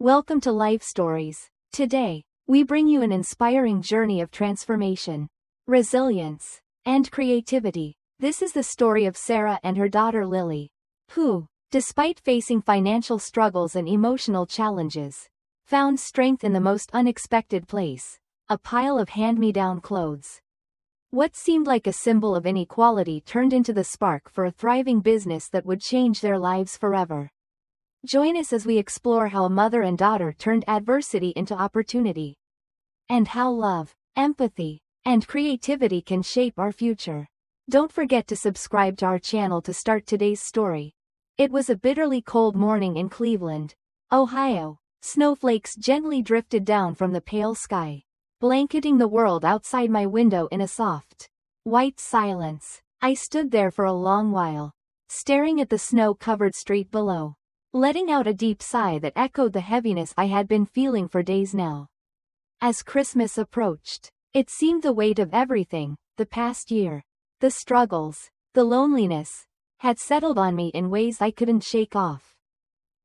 Welcome to Life Stories. Today, we bring you an inspiring journey of transformation, resilience, and creativity. This is the story of Sarah and her daughter Lily, who, despite facing financial struggles and emotional challenges, found strength in the most unexpected place, a pile of hand-me-down clothes. What seemed like a symbol of inequality turned into the spark for a thriving business that would change their lives forever. Join us as we explore how a mother and daughter turned adversity into opportunity, and how love, empathy, and creativity can shape our future. Don't forget to subscribe to our channel to start today's story. It was a bitterly cold morning in Cleveland, Ohio. Snowflakes gently drifted down from the pale sky, blanketing the world outside my window in a soft, white silence. I stood there for a long while, staring at the snow-covered street below, letting out a deep sigh that echoed the heaviness I had been feeling for days now. As Christmas approached, it seemed the weight of everything, the past year, the struggles, the loneliness, had settled on me in ways I couldn't shake off.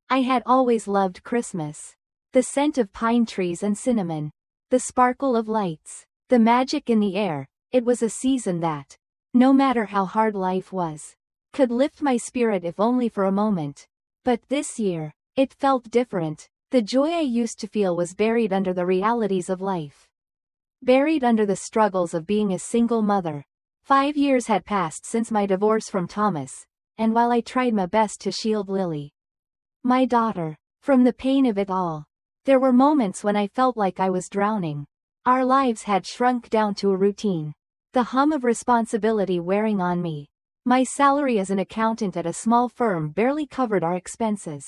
I had always loved Christmas. The scent of pine trees and cinnamon, the sparkle of lights, the magic in the air. It was a season that, no matter how hard life was, could lift my spirit if only for a moment. But this year, it felt different. The joy I used to feel was buried under the realities of life. Buried under the struggles of being a single mother. 5 years had passed since my divorce from Thomas, and while I tried my best to shield Lily, my daughter, from the pain of it all, there were moments when I felt like I was drowning. Our lives had shrunk down to a routine, the hum of responsibility wearing on me. My salary as an accountant at a small firm barely covered our expenses.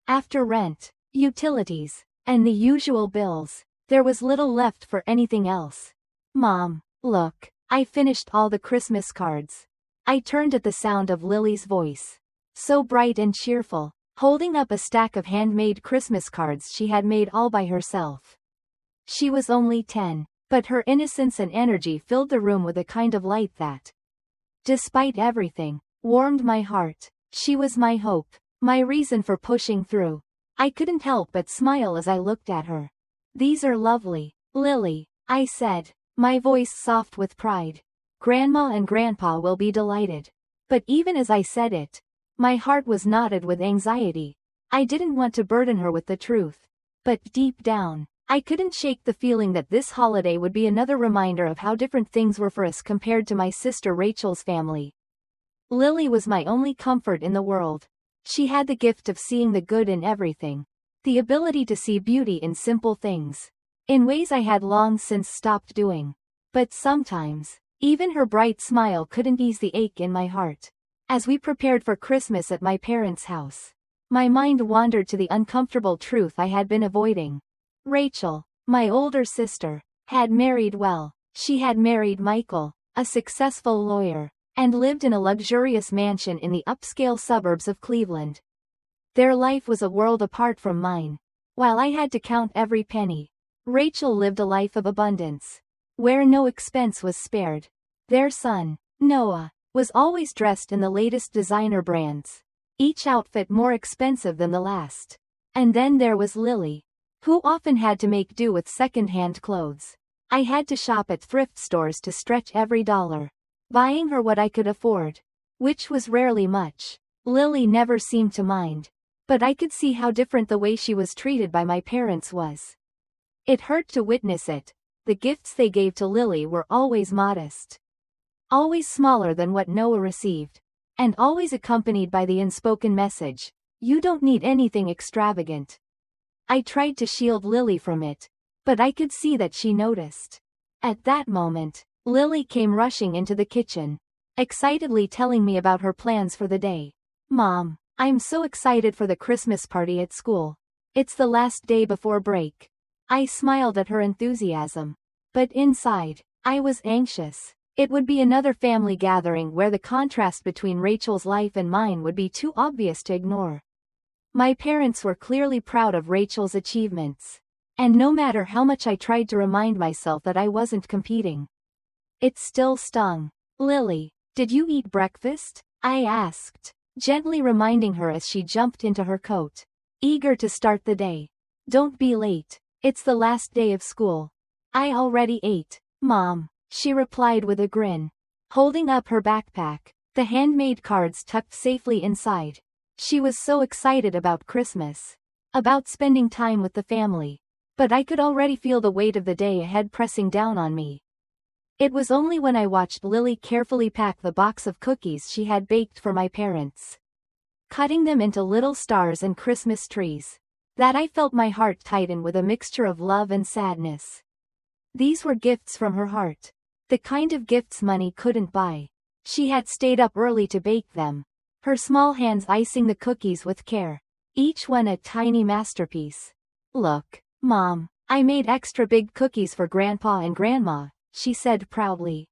After rent, utilities, and the usual bills, there was little left for anything else. Mom, look, I finished all the Christmas cards. I turned at the sound of Lily's voice, so bright and cheerful, holding up a stack of handmade Christmas cards she had made all by herself. She was only 10, but her innocence and energy filled the room with a kind of light that, despite everything, warmed my heart. She was my hope, my reason for pushing through. I couldn't help but smile as I looked at her. "These are lovely, Lily," I said, my voice soft with pride. "Grandma and Grandpa will be delighted." But even as I said it, my heart was knotted with anxiety. I didn't want to burden her with the truth. But deep down, I couldn't shake the feeling that this holiday would be another reminder of how different things were for us compared to my sister Rachel's family. Lily was my only comfort in the world. She had the gift of seeing the good in everything, the ability to see beauty in simple things, in ways I had long since stopped doing. But sometimes, even her bright smile couldn't ease the ache in my heart. As we prepared for Christmas at my parents' house, my mind wandered to the uncomfortable truth I had been avoiding. Rachel, my older sister, had married well. She had married Michael, a successful lawyer, and lived in a luxurious mansion in the upscale suburbs of Cleveland. Their life was a world apart from mine. While I had to count every penny, Rachel lived a life of abundance, where no expense was spared. Their son, Noah, was always dressed in the latest designer brands, each outfit more expensive than the last. And then there was Lily, who often had to make do with second-hand clothes. I had to shop at thrift stores to stretch every dollar, buying her what I could afford, which was rarely much. Lily never seemed to mind, but I could see how different the way she was treated by my parents was. It hurt to witness it. The gifts they gave to Lily were always modest, always smaller than what Noah received, and always accompanied by the unspoken message, "You don't need anything extravagant." I tried to shield Lily from it, but I could see that she noticed. At that moment, Lily came rushing into the kitchen, excitedly telling me about her plans for the day. "Mom, I'm so excited for the Christmas party at school. It's the last day before break." I smiled at her enthusiasm, but inside, I was anxious. It would be another family gathering where the contrast between Rachel's life and mine would be too obvious to ignore. My parents were clearly proud of Rachel's achievements, and no matter how much I tried to remind myself that I wasn't competing, it still stung. "Lily, did you eat breakfast?" I asked, gently reminding her as she jumped into her coat, eager to start the day. Don't be late. It's the last day of school. I already ate, Mom, she replied with a grin. Holding up her backpack, the handmade cards tucked safely inside. She was so excited about Christmas. About spending time with the family. But I could already feel the weight of the day ahead pressing down on me. It was only when I watched Lily carefully pack the box of cookies she had baked for my parents, cutting them into little stars and Christmas trees, that I felt my heart tighten with a mixture of love and sadness. These were gifts from her heart. The kind of gifts money couldn't buy. She had stayed up early to bake them, her small hands icing the cookies with care, each one a tiny masterpiece. Look, Mom, I made extra big cookies for Grandpa and Grandma, she said proudly.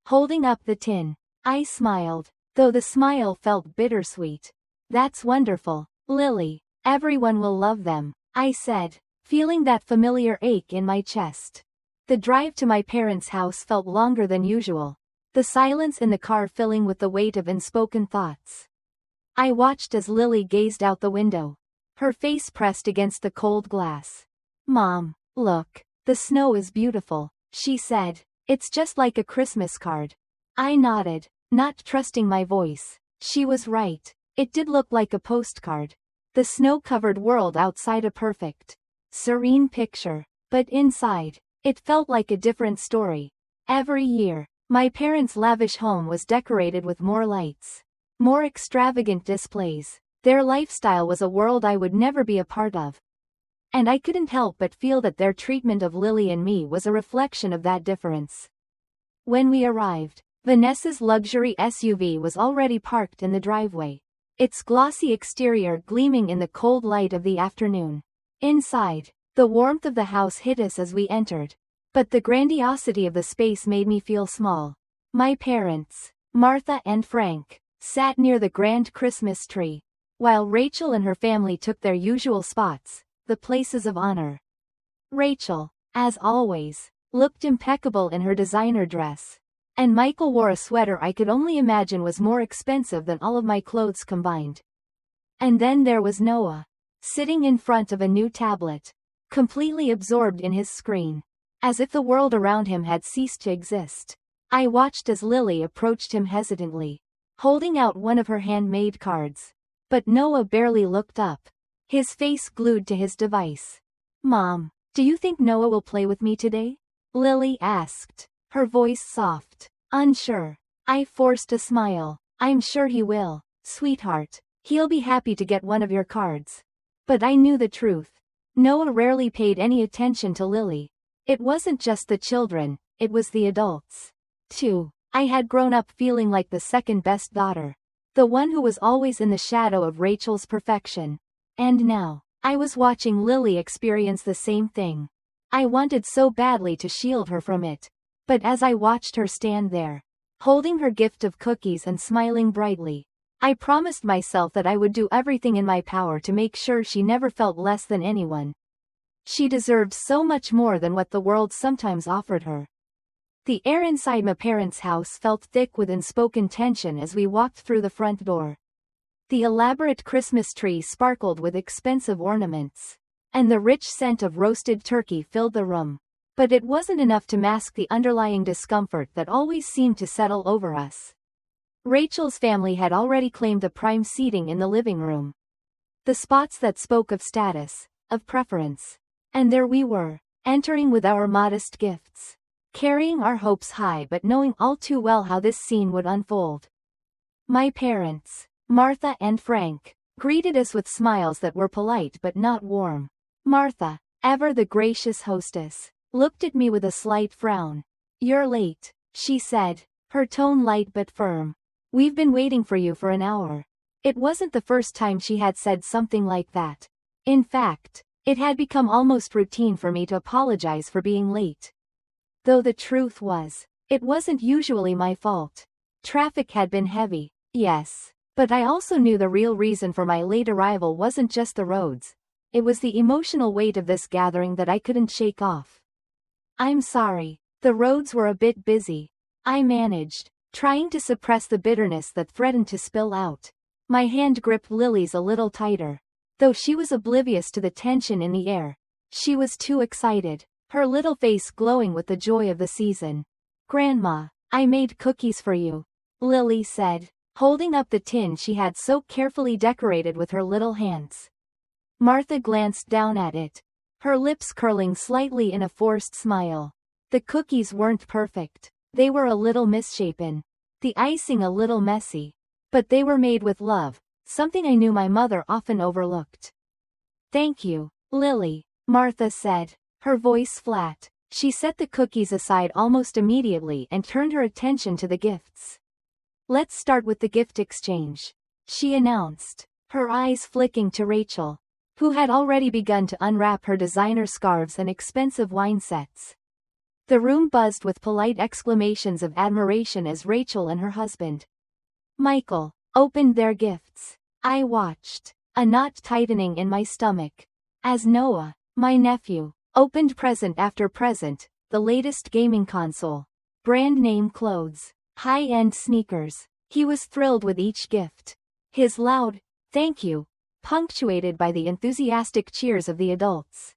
Holding up the tin, I smiled, though the smile felt bittersweet. That's wonderful, Lily. Everyone will love them, I said, feeling that familiar ache in my chest. The drive to my parents' house felt longer than usual, the silence in the car filling with the weight of unspoken thoughts. I watched as Lily gazed out the window, her face pressed against the cold glass. Mom, look, the snow is beautiful, she said. It's just like a Christmas card. I nodded, not trusting my voice. She was right. It did look like a postcard. The snow-covered world outside a perfect, serene picture. But inside, it felt like a different story. Every year, my parents' lavish home was decorated with more lights, more extravagant displays. Their lifestyle was a world I would never be a part of. And I couldn't help but feel that their treatment of Lily and me was a reflection of that difference. When we arrived, Vanessa's luxury SUV was already parked in the driveway, its glossy exterior gleaming in the cold light of the afternoon. Inside, the warmth of the house hit us as we entered. But the grandiosity of the space made me feel small. My parents, Martha and Frank, sat near the grand Christmas tree, while Rachel and her family took their usual spots, the places of honor. Rachel, as always, looked impeccable in her designer dress. And Michael wore a sweater I could only imagine was more expensive than all of my clothes combined. And then there was Noah, sitting in front of a new tablet, completely absorbed in his screen, as if the world around him had ceased to exist. I watched as Lily approached him hesitantly, holding out one of her handmade cards. But Noah barely looked up, his face glued to his device. Mom, do you think Noah will play with me today? Lily asked, her voice soft. Unsure. I forced a smile. I'm sure he will, sweetheart. He'll be happy to get one of your cards. But I knew the truth. Noah rarely paid any attention to Lily. It wasn't just the children, it was the adults, too. I had grown up feeling like the second best daughter, the one who was always in the shadow of Rachel's perfection. And now, I was watching Lily experience the same thing. I wanted so badly to shield her from it. But as I watched her stand there, holding her gift of cookies and smiling brightly, I promised myself that I would do everything in my power to make sure she never felt less than anyone. She deserved so much more than what the world sometimes offered her. The air inside my parents' house felt thick with unspoken tension as we walked through the front door. The elaborate Christmas tree sparkled with expensive ornaments, and the rich scent of roasted turkey filled the room. But it wasn't enough to mask the underlying discomfort that always seemed to settle over us. Rachel's family had already claimed the prime seating in the living room. The spots that spoke of status, of preference. And there we were, entering with our modest gifts, carrying our hopes high but knowing all too well how this scene would unfold. My parents, Martha and Frank, greeted us with smiles that were polite but not warm. Martha, ever the gracious hostess, looked at me with a slight frown. You're late, she said, her tone light but firm. We've been waiting for you for an hour. It wasn't the first time she had said something like that. In fact, it had become almost routine for me to apologize for being late. Though the truth was, it wasn't usually my fault. Traffic had been heavy, yes, but I also knew the real reason for my late arrival wasn't just the roads. It was the emotional weight of this gathering that I couldn't shake off. I'm sorry, the roads were a bit busy. I managed, trying to suppress the bitterness that threatened to spill out. My hand gripped Lily's a little tighter. though she was oblivious to the tension in the air. She was too excited, her little face glowing with the joy of the season. "Grandma, I made cookies for you," Lily said, holding up the tin she had so carefully decorated with her little hands. Martha glanced down at it, her lips curling slightly in a forced smile. The cookies weren't perfect. They were a little misshapen, the icing a little messy. But they were made with love, something I knew my mother often overlooked. "Thank you, Lily," Martha said, her voice flat. She set the cookies aside almost immediately and turned her attention to the gifts. "Let's start with the gift exchange," she announced, her eyes flicking to Rachel, who had already begun to unwrap her designer scarves and expensive wine sets. The room buzzed with polite exclamations of admiration as Rachel and her husband, Michael, opened their gifts. I watched, a knot tightening in my stomach, as Noah, my nephew, opened present after present, the latest gaming console, brand name clothes, high-end sneakers. He was thrilled with each gift. His loud, "Thank you," punctuated by the enthusiastic cheers of the adults.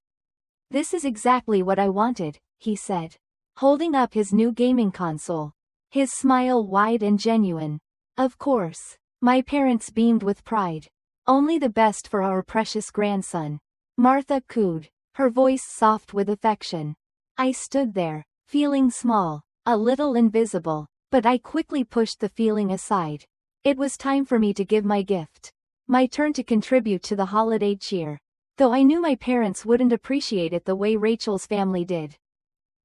"This is exactly what I wanted," he said, holding up his new gaming console, his smile wide and genuine. "Of course." My parents beamed with pride. "Only the best for our precious grandson," Martha cooed, her voice soft with affection. I stood there, feeling small, a little invisible, but I quickly pushed the feeling aside. It was time for me to give my gift. My turn to contribute to the holiday cheer. Though I knew my parents wouldn't appreciate it the way Rachel's family did.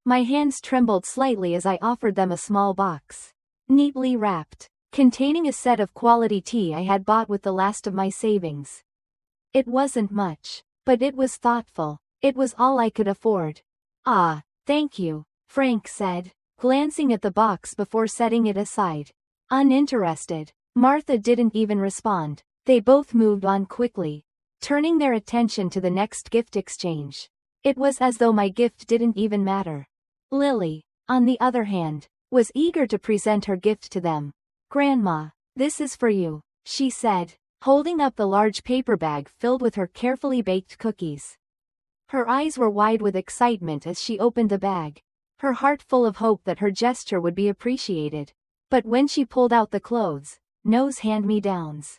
My hands trembled slightly as I offered them a small box, neatly wrapped, containing a set of quality tea I had bought with the last of my savings. It wasn't much, but it was thoughtful. It was all I could afford. "Ah, thank you," Frank said, glancing at the box before setting it aside. Uninterested. Martha didn't even respond. They both moved on quickly, turning their attention to the next gift exchange. It was as though my gift didn't even matter. Lily, on the other hand, was eager to present her gift to them. "Grandma, this is for you," she said, holding up the large paper bag filled with her carefully baked cookies. Her eyes were wide with excitement as she opened the bag, her heart full of hope that her gesture would be appreciated. But when she pulled out the clothes, Noah's hand-me-downs,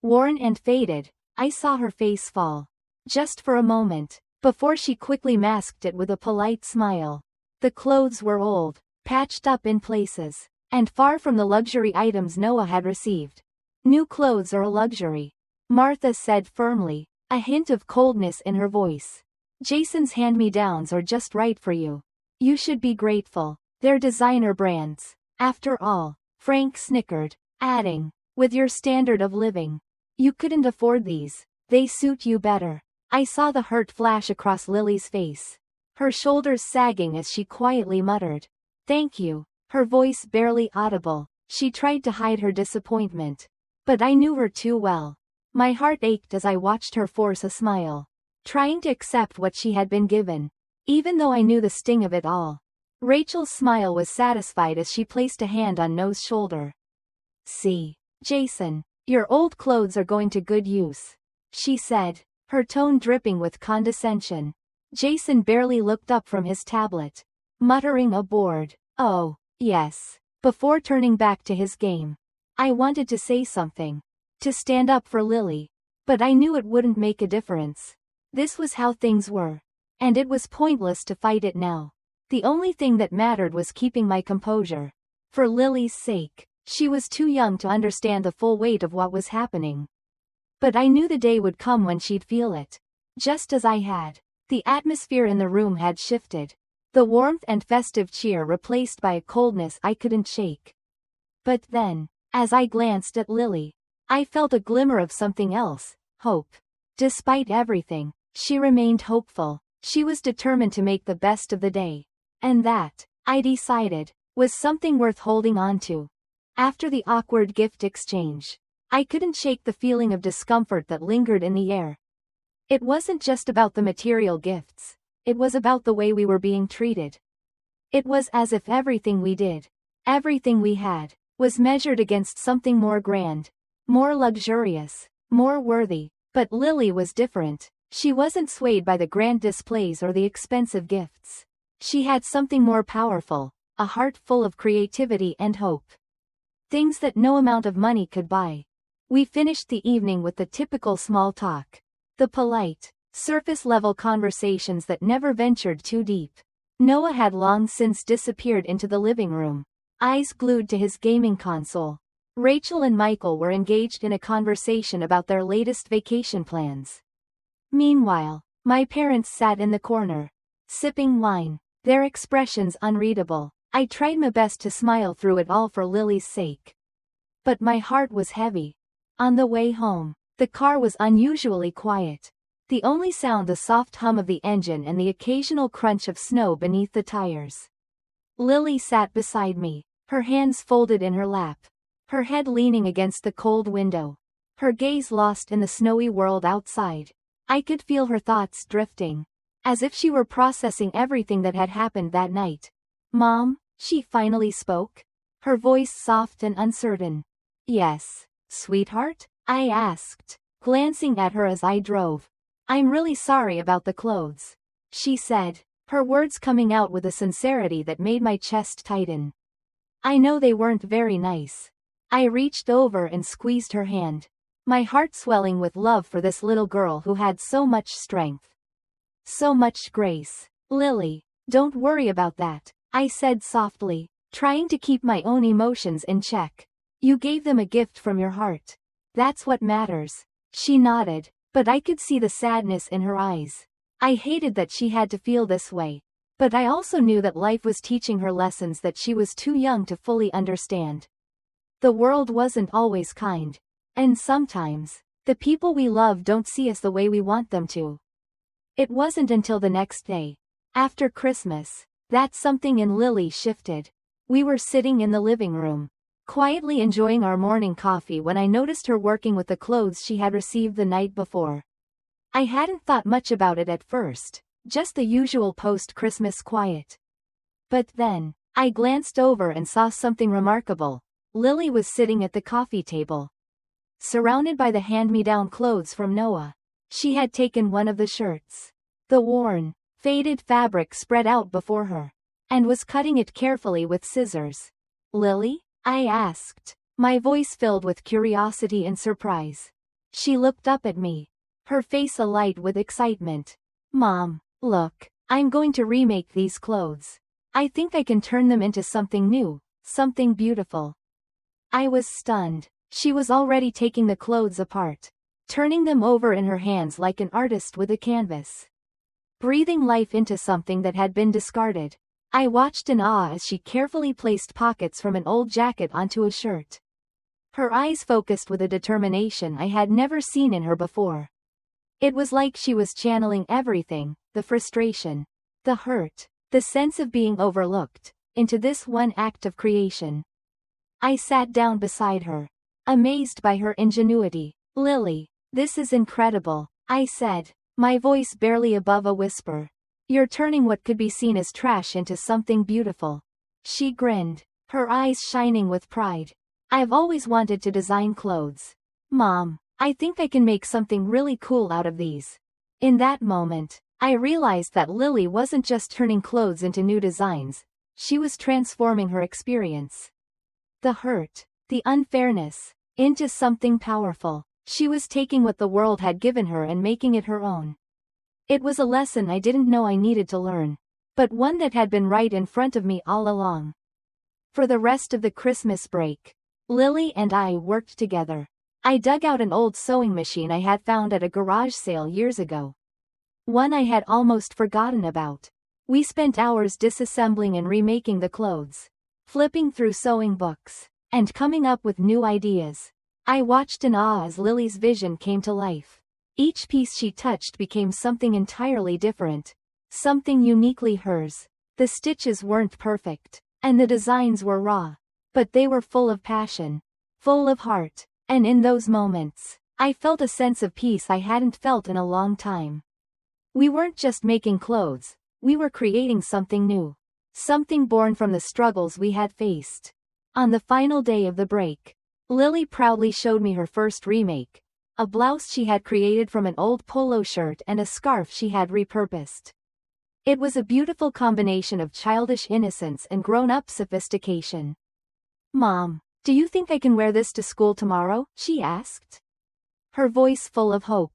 worn and faded, I saw her face fall. Just for a moment, before she quickly masked it with a polite smile. The clothes were old, patched up in places, and far from the luxury items Noah had received. "New clothes are a luxury," Martha said firmly, a hint of coldness in her voice. "Jason's hand-me-downs are just right for you. You should be grateful. They're designer brands. After all," Frank snickered, adding, "with your standard of living, you couldn't afford these. They suit you better." I saw the hurt flash across Lily's face, her shoulders sagging as she quietly muttered, "Thank you," her voice barely audible. She tried to hide her disappointment. But I knew her too well. My heart ached as I watched her force a smile, trying to accept what she had been given, even though I knew the sting of it all. Rachel's smile was satisfied as she placed a hand on Noah's shoulder. "See, Jason, your old clothes are going to good use," she said, her tone dripping with condescension. Jason barely looked up from his tablet, muttering a bored, "Oh, yes," before turning back to his game. I wanted to say something, to stand up for Lily, but I knew it wouldn't make a difference. This was how things were, and it was pointless to fight it now. The only thing that mattered was keeping my composure. For Lily's sake, she was too young to understand the full weight of what was happening. But I knew the day would come when she'd feel it, just as I had. The atmosphere in the room had shifted, the warmth and festive cheer replaced by a coldness I couldn't shake. But then, as I glanced at Lily, I felt a glimmer of something else, hope. Despite everything, she remained hopeful. She was determined to make the best of the day. And that, I decided, was something worth holding on to. After the awkward gift exchange, I couldn't shake the feeling of discomfort that lingered in the air. It wasn't just about the material gifts, it was about the way we were being treated. It was as if everything we did, everything we had, was measured against something more grand, more luxurious, more worthy. But Lily was different. She wasn't swayed by the grand displays or the expensive gifts. She had something more powerful, a heart full of creativity and hope. Things that no amount of money could buy. We finished the evening with the typical small talk. The polite, surface-level conversations that never ventured too deep. Noah had long since disappeared into the living room, eyes glued to his gaming console. Rachel and Michael were engaged in a conversation about their latest vacation plans. Meanwhile, my parents sat in the corner, sipping wine, their expressions unreadable. I tried my best to smile through it all for Lily's sake. But my heart was heavy. On the way home, the car was unusually quiet. The only sound the soft hum of the engine and the occasional crunch of snow beneath the tires. Lily sat beside me, her hands folded in her lap, her head leaning against the cold window, her gaze lost in the snowy world outside. I could feel her thoughts drifting, as if she were processing everything that had happened that night. "Mom," she finally spoke, her voice soft and uncertain. "Yes, sweetheart?" I asked, glancing at her as I drove. "I'm really sorry about the clothes," she said, her words coming out with a sincerity that made my chest tighten. "I know they weren't very nice." I reached over and squeezed her hand, my heart swelling with love for this little girl who had so much strength. So much grace. "Lily, don't worry about that," I said softly, trying to keep my own emotions in check. "You gave them a gift from your heart. That's what matters." She nodded, but I could see the sadness in her eyes. I hated that she had to feel this way, but I also knew that life was teaching her lessons that she was too young to fully understand. The world wasn't always kind. And sometimes, the people we love don't see us the way we want them to. It wasn't until the next day, after Christmas, that something in Lily shifted. We were sitting in the living room, quietly enjoying our morning coffee when I noticed her working with the clothes she had received the night before. I hadn't thought much about it at first, just the usual post-Christmas quiet. But then, I glanced over and saw something remarkable. Lily was sitting at the coffee table, surrounded by the hand-me-down clothes from Noah. She had taken one of the shirts, the worn, faded fabric spread out before her, and was cutting it carefully with scissors. "Lily?" I asked, my voice filled with curiosity and surprise. She looked up at me, her face alight with excitement. "Mom, look, I'm going to remake these clothes. I think I can turn them into something new, something beautiful." I was stunned. She was already taking the clothes apart, turning them over in her hands like an artist with a canvas, breathing life into something that had been discarded. I watched in awe as she carefully placed pockets from an old jacket onto a shirt. Her eyes focused with a determination I had never seen in her before. It was like she was channeling everything, the frustration, the hurt, the sense of being overlooked, into this one act of creation. I sat down beside her, amazed by her ingenuity. "Lily, this is incredible," I said, my voice barely above a whisper. "You're turning what could be seen as trash into something beautiful." She grinned, her eyes shining with pride. "I've always wanted to design clothes. Mom, I think I can make something really cool out of these." In that moment, I realized that Lily wasn't just turning clothes into new designs, she was transforming her experience. The hurt, the unfairness, into something powerful. She was taking what the world had given her and making it her own. It was a lesson I didn't know I needed to learn, but one that had been right in front of me all along. For the rest of the Christmas break, Lily and I worked together. I dug out an old sewing machine I had found at a garage sale years ago, one I had almost forgotten about. We spent hours disassembling and remaking the clothes, flipping through sewing books, and coming up with new ideas. I watched in awe as Lily's vision came to life. Each piece she touched became something entirely different, something uniquely hers. The stitches weren't perfect, and the designs were raw, but they were full of passion, full of heart, and in those moments, I felt a sense of peace I hadn't felt in a long time. We weren't just making clothes, we were creating something new. Something born from the struggles we had faced. On the final day of the break, Lily proudly showed me her first remake, a blouse she had created from an old polo shirt and a scarf she had repurposed. It was a beautiful combination of childish innocence and grown-up sophistication. "Mom, do you think I can wear this to school tomorrow?" she asked, her voice full of hope.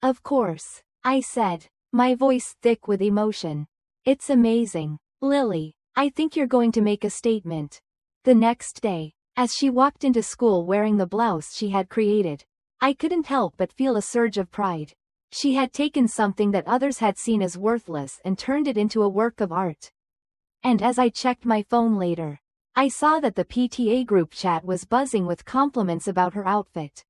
"Of course," I said, my voice thick with emotion. "It's amazing, Lily. I think you're going to make a statement." The next day, as she walked into school wearing the blouse she had created, I couldn't help but feel a surge of pride. She had taken something that others had seen as worthless and turned it into a work of art. And as I checked my phone later, I saw that the PTA group chat was buzzing with compliments about her outfit.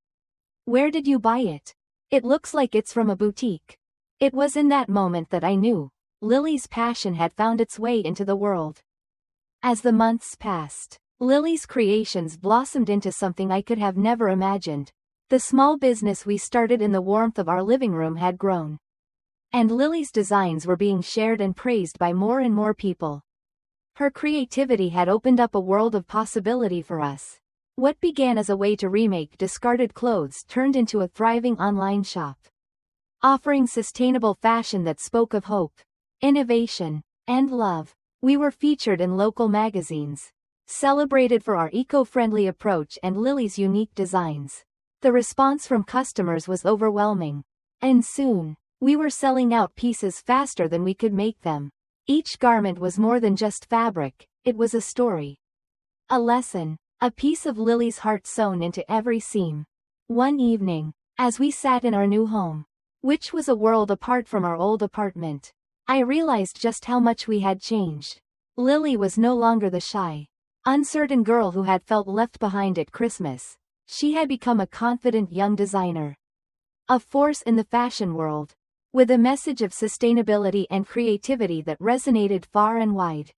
"Where did you buy it? It looks like it's from a boutique." It was in that moment that I knew Lily's passion had found its way into the world. As the months passed, Lily's creations blossomed into something I could have never imagined. The small business we started in the warmth of our living room had grown. And Lily's designs were being shared and praised by more and more people. Her creativity had opened up a world of possibility for us. What began as a way to remake discarded clothes turned into a thriving online shop, offering sustainable fashion that spoke of hope, innovation, and love. We were featured in local magazines, celebrated for our eco-friendly approach and Lily's unique designs. The response from customers was overwhelming. And soon, we were selling out pieces faster than we could make them. Each garment was more than just fabric, it was a story. A lesson, a piece of Lily's heart sewn into every seam. One evening, as we sat in our new home, which was a world apart from our old apartment, I realized just how much we had changed. Lily was no longer the shy, uncertain girl who had felt left behind at Christmas. She had become a confident young designer, a force in the fashion world, with a message of sustainability and creativity that resonated far and wide.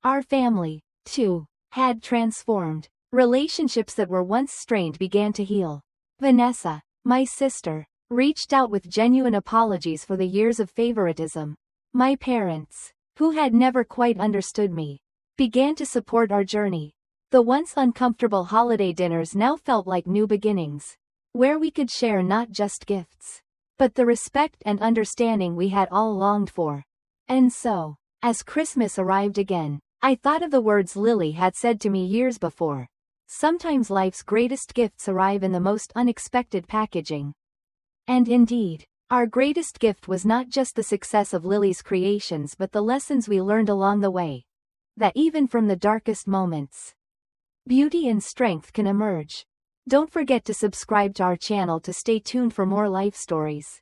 Our family, too, had transformed. Relationships that were once strained began to heal. Vanessa, my sister, reached out with genuine apologies for the years of favoritism. My parents, who had never quite understood me, began to support our journey. The once uncomfortable holiday dinners now felt like new beginnings, where we could share not just gifts, but the respect and understanding we had all longed for. And so, as Christmas arrived again, I thought of the words Lily had said to me years before. Sometimes life's greatest gifts arrive in the most unexpected packaging. And indeed, our greatest gift was not just the success of Lily's creations but the lessons we learned along the way. That even from the darkest moments, beauty and strength can emerge. Don't forget to subscribe to our channel to stay tuned for more life stories.